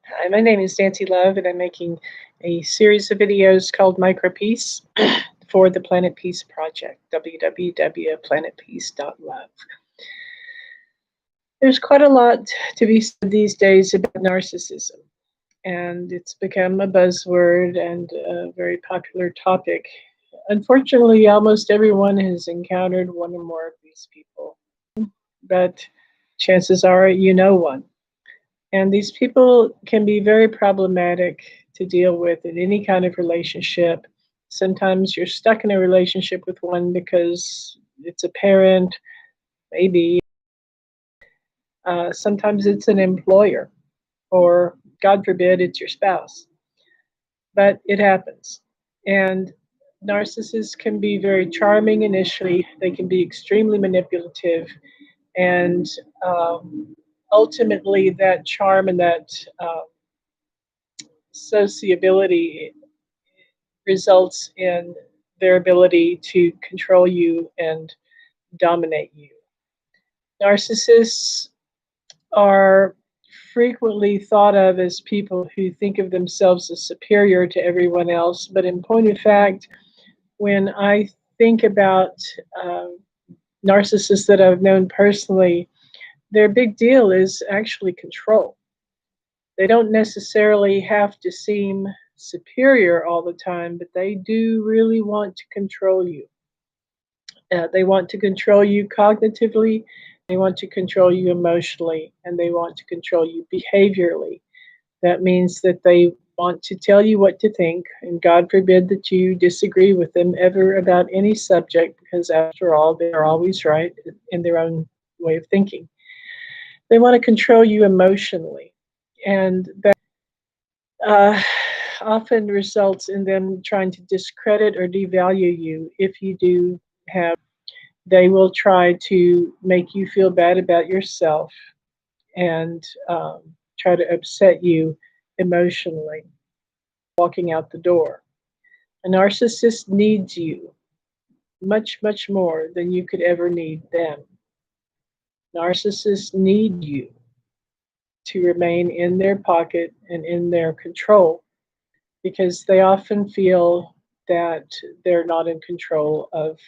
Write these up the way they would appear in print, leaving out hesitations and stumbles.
Hi, my name is Nancy Love, and I'm making a series of videos called Micro Peace for the Planet Peace Project, www.planetpeace.love. There's quite a lot to be said these days about narcissism, and it's become a buzzword and a very popular topic. Unfortunately, almost everyone has encountered one or more of these people, but chances are you know one. And these people can be very problematic to deal with in any kind of relationship. Sometimes you're stuck in a relationship with one because it's a parent, maybe. Sometimes it's an employer, or God forbid, it's your spouse. But it happens. And narcissists can be very charming initially, they can be extremely manipulative, and ultimately, that charm and that sociability results in their ability to control you and dominate you. Narcissists are frequently thought of as people who think of themselves as superior to everyone else, but in point of fact, when I think about uh, narcissists that I've known personally, their big deal is actually control. They don't necessarily have to seem superior all the time, but they do really want to control you. They want to control you cognitively, they want to control you emotionally, and they want to control you behaviorally. That means that they want to tell you what to think, and God forbid that you disagree with them ever about any subject, because after all, they're always right in their own way of thinking. They want to control you emotionally, and that uh, often results in them trying to discredit or devalue you if you do have. They will try to make you feel bad about yourself and try to upset you emotionally, walking out the door. A narcissist needs you much, much more than you could ever need them. Narcissists need you to remain in their pocket and in their control because they often feel that they're not in control of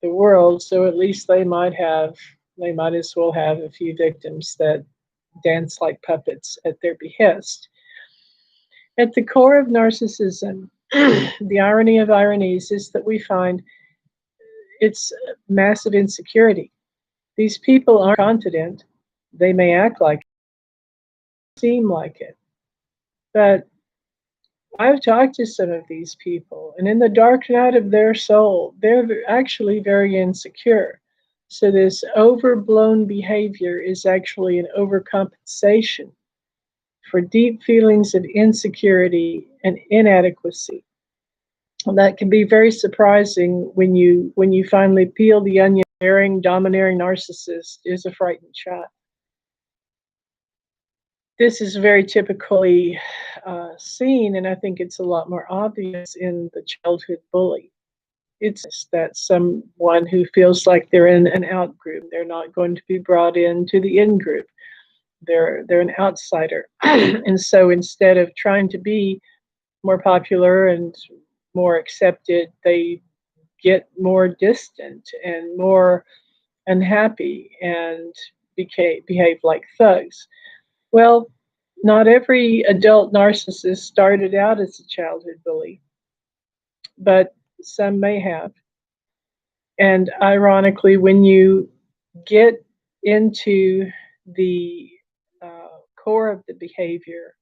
the world, so at least they might as well have a few victims that dance like puppets at their behest. At the core of narcissism, the irony of ironies is that we find it's massive insecurity. These people aren't confident. They may act like it, seem like it, but I've talked to some of these people, and in the dark night of their soul, they're actually very insecure. So, this overblown behavior is actually an overcompensation for deep feelings of insecurity and inadequacy. And that can be very surprising when you finally peel the onion. Domineering narcissist is a frightened child. This is very typically seen, and I think it's a lot more obvious in the childhood bully. It's that someone who feels like they're in an out group, they're not going to be brought into the in group. They're an outsider, and so instead of trying to be more popular and more accepted, they get more distant and more unhappy and behave like thugs. Well, not every adult narcissist started out as a childhood bully, but some may have. And ironically, when you get into the core of the behavior,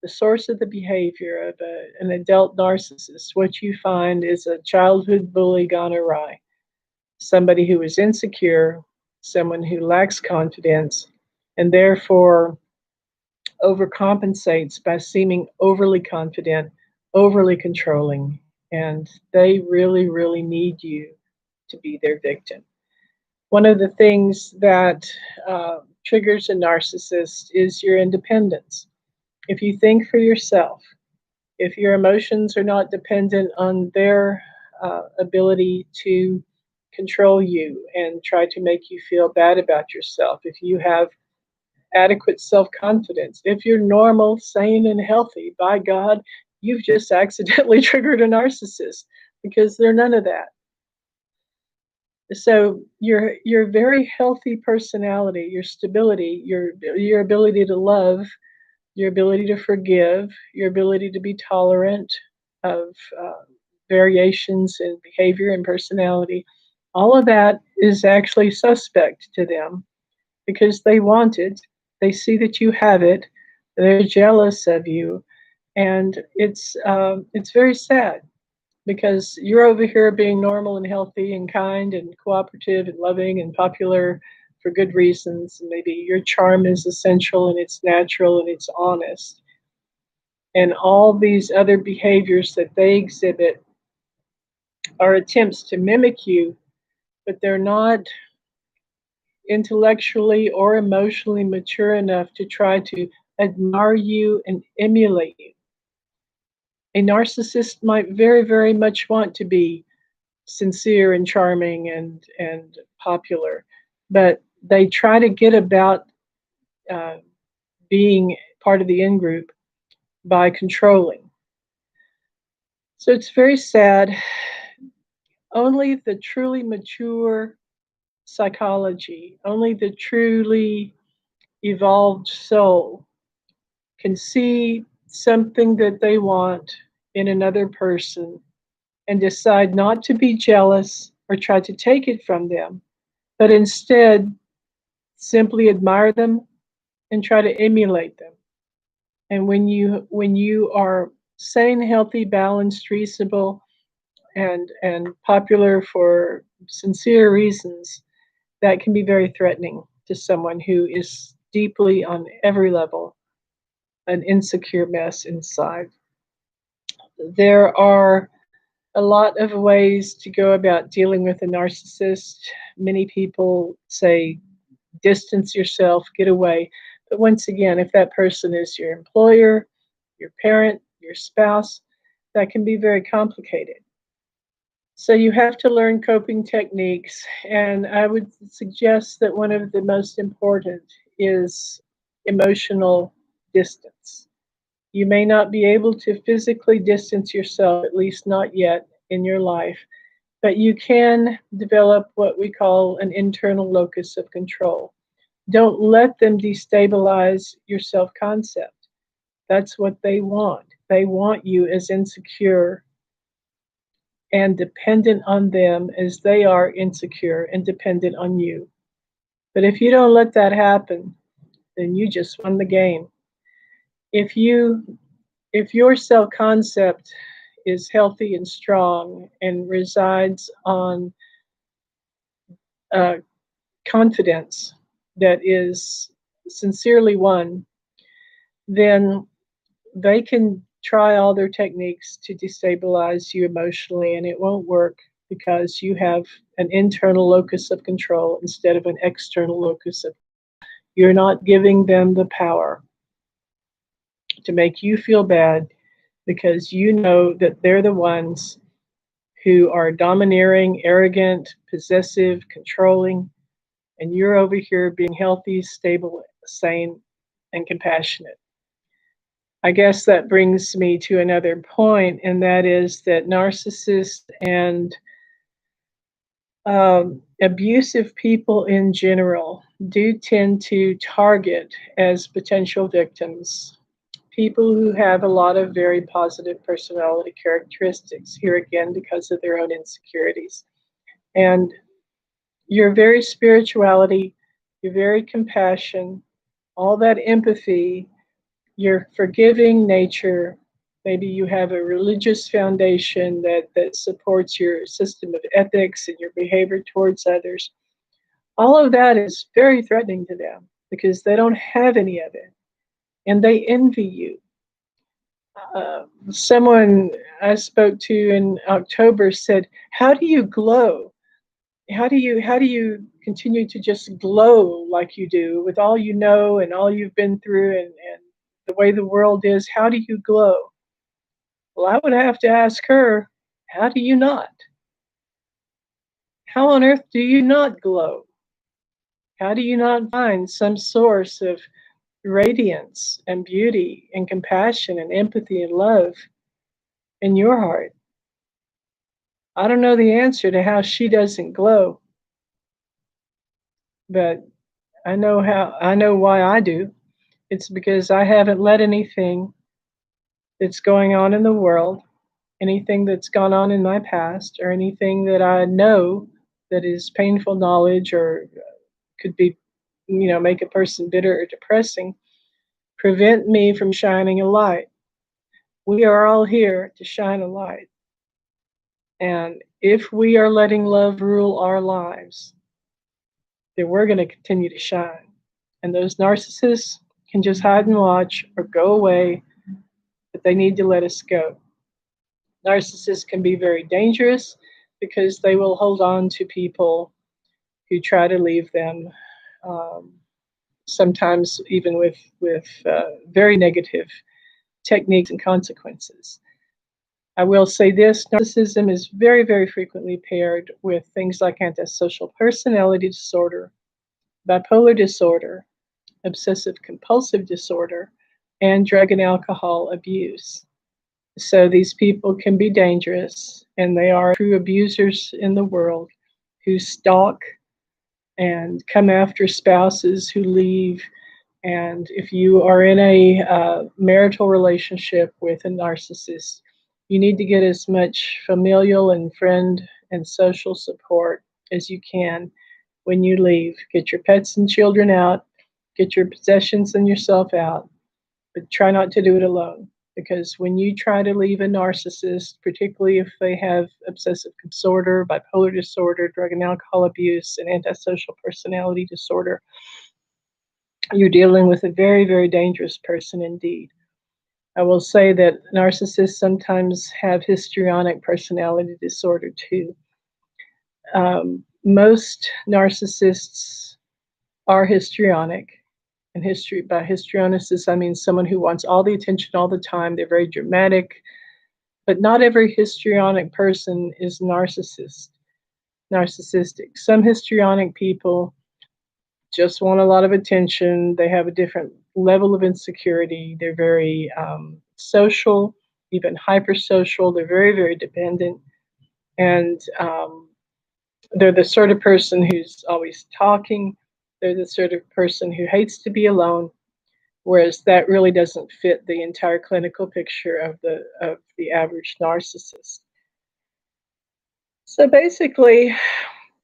the source of the behavior of an adult narcissist, what you find is a childhood bully gone awry, somebody who is insecure, someone who lacks confidence, and therefore overcompensates by seeming overly confident, overly controlling, and they really, really need you to be their victim. One of the things that triggers a narcissist is your independence. If you think for yourself, if your emotions are not dependent on their ability to control you and try to make you feel bad about yourself, if you have adequate self confidence. If you're normal, sane, and healthy, by God, you've just accidentally triggered a narcissist because they're none of that. So your very healthy personality, your stability, your ability to love, your ability to forgive, your ability to be tolerant of variations in behavior and personality, all of that is actually suspect to them because they want it. They see that you have it. They're jealous of you, and it's very sad because you're over here being normal and healthy and kind and cooperative and loving and popular for good reasons. And maybe your charm is essential and it's natural and it's honest. And all these other behaviors that they exhibit are attempts to mimic you, but they're not intellectually or emotionally mature enough to try to admire you and emulate you. A narcissist might very, very much want to be sincere and charming and popular, but they try to get about uh, being part of the in group by controlling. So it's very sad. Only the truly mature psychology, only the truly evolved soul can see something that they want in another person and decide not to be jealous or try to take it from them, but instead simply admire them and try to emulate them. And when you are sane, healthy, balanced, reasonable, and popular for sincere reasons, that can be very threatening to someone who is deeply on every level an insecure mess inside. There are a lot of ways to go about dealing with a narcissist. Many people say distance yourself, get away. But once again, if that person is your employer, your parent, your spouse, that can be very complicated. So you have to learn coping techniques. And I would suggest that one of the most important is emotional distance. You may not be able to physically distance yourself, at least not yet in your life, but you can develop what we call an internal locus of control. Don't let them destabilize your self concept. That's what they want. They want you as insecure and dependent on them as they are insecure and dependent on you. But if you don't let that happen, then you just won the game. If you if your self concept is healthy and strong and resides on uh, confidence that is sincerely won, then they can try all their techniques to destabilize you emotionally, and it won't work because you have an internal locus of control instead of an external locus of. You're not giving them the power to make you feel bad because you know that they're the ones who are domineering, arrogant, possessive, controlling, and you're over here being healthy, stable, sane, and compassionate. I guess that brings me to another point, and that is that narcissists and abusive people in general do tend to target as potential victims people who have a lot of very positive personality characteristics, here again, because of their own insecurities. And your very spirituality, your very compassion, all that empathy, your forgiving nature, maybe you have a religious foundation that supports your system of ethics and your behavior towards others. All of that is very threatening to them because they don't have any of it and they envy you. Someone I spoke to in October said, "How do you glow? How do you continue to just glow like you do with all you know and all you've been through and the way the world is? How do you glow?" Well, I would have to ask her, "How do you not? How on earth do you not glow? How do you not find some source of radiance and beauty and compassion and empathy and love in your heart? I don't know the answer to how she doesn't glow, but I know why I do. It's because I haven't let anything that's going on in the world, anything that's gone on in my past, or anything that I know that is painful knowledge or could be, make a person bitter or depressing, prevent me from shining a light. We are all here to shine a light. And if we are letting love rule our lives, then we're going to continue to shine. And those narcissists can just hide and watch or go away, but they need to let us go. Narcissists can be very dangerous because they will hold on to people who try to leave them, um, sometimes even with very negative techniques and consequences. I will say this: narcissism is very, very frequently paired with things like antisocial personality disorder, bipolar disorder, obsessive compulsive disorder, and drug and alcohol abuse. So these people can be dangerous, and they are true abusers in the world who stalk and come after spouses who leave. And if you are in a marital relationship with a narcissist, you need to get as much familial and friend and social support as you can when you leave. Get your pets and children out, get your possessions and yourself out, but try not to do it alone. Because when you try to leave a narcissist, particularly if they have obsessive disorder, bipolar disorder, drug and alcohol abuse, and antisocial personality disorder, you're dealing with a very, very dangerous person indeed. I will say that narcissists sometimes have histrionic personality disorder too. Most narcissists are histrionic. And history by histrionicist, I mean someone who wants all the attention all the time. They're very dramatic, but not every histrionic person is narcissistic. Some histrionic people just want a lot of attention. They have a different level of insecurity. They're very social, even hypersocial. They're very, very dependent. And they're the sort of person who's always talking. They're the sort of person who hates to be alone, whereas that really doesn't fit the entire clinical picture of the average narcissist. So basically,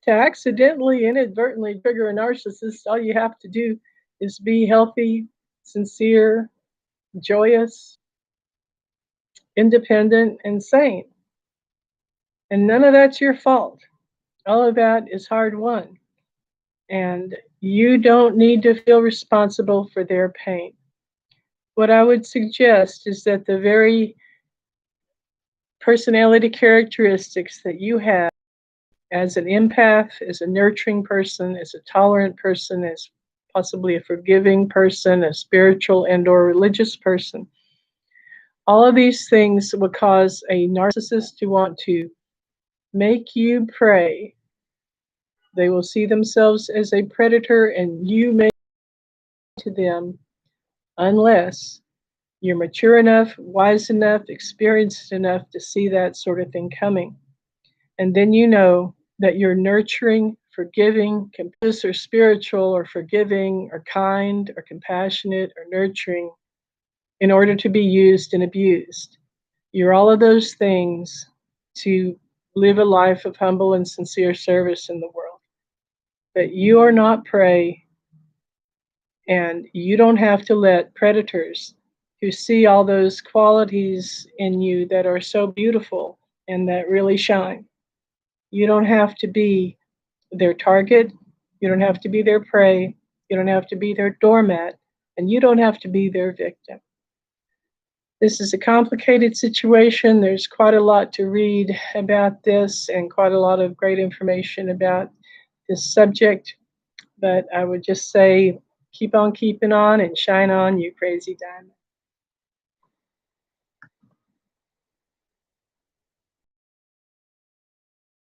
to accidentally, inadvertently trigger a narcissist, all you have to do is be healthy, sincere, joyous, independent, and sane. And none of that's your fault. All of that is hard won. And you don't need to feel responsible for their pain. What I would suggest is that the very personality characteristics that you have as an empath, as a nurturing person, as a tolerant person, as possibly a forgiving person, a spiritual and or religious person, all of these things will cause a narcissist to want to make you pray. They will see themselves as a predator, and you may to them unless you're mature enough, wise enough, experienced enough to see that sort of thing coming. And then you know that you're nurturing, forgiving, compassionate, or spiritual, or forgiving, or kind, or compassionate, or nurturing in order to be used and abused. You're all of those things to live a life of humble and sincere service in the world. But you are not prey, and you don't have to let predators who see all those qualities in you that are so beautiful and that really shine. You don't have to be their target. You don't have to be their prey. You don't have to be their doormat. And you don't have to be their victim. This is a complicated situation. There's quite a lot to read about this and quite a lot of great information about this subject. But I would just say, keep on keeping on and shine on, you crazy diamond.